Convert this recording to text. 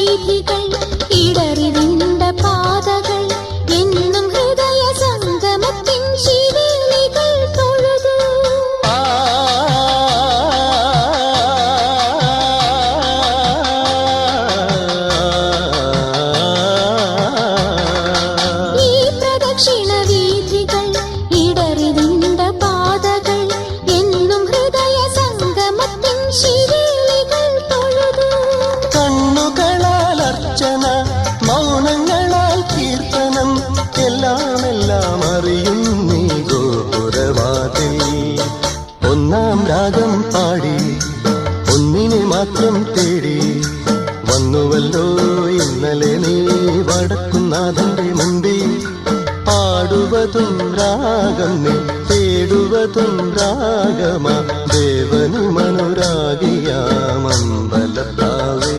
വീഥികൾ ഇടറിവിണ്ട പാതകൾ എന്നും ഹൃദയ സംഗമത്തിൻ ശിവേലികൾ തൊഴുതു. ഈ പ്രദക്ഷിണ വീഥികൾ ഇടറിവിണ്ട പാതകൾ എന്നും ഹൃദയ സംഗമത്തിൻ ശിവേലികൾ തൊഴുതു. കണ്ണുകളാൽ അർച്ചന, മൗനങ്ങളാൽ കീർത്തനം, എല്ലാം അറിയുന്നീ ഗോപുരവാതിൽ. ഒന്നാം രാഗം പാടി ഒന്നിനെ മാത്രം തേടി വന്നുവല്ലോ ഇന്നലെ നീ വടക്കുന്നാഥന്റെ മുമ്പിൽ. പാടുവതും രാഗം നീ തേടുവതും രാഗമാ ദേവനുമനുരാഗിയാ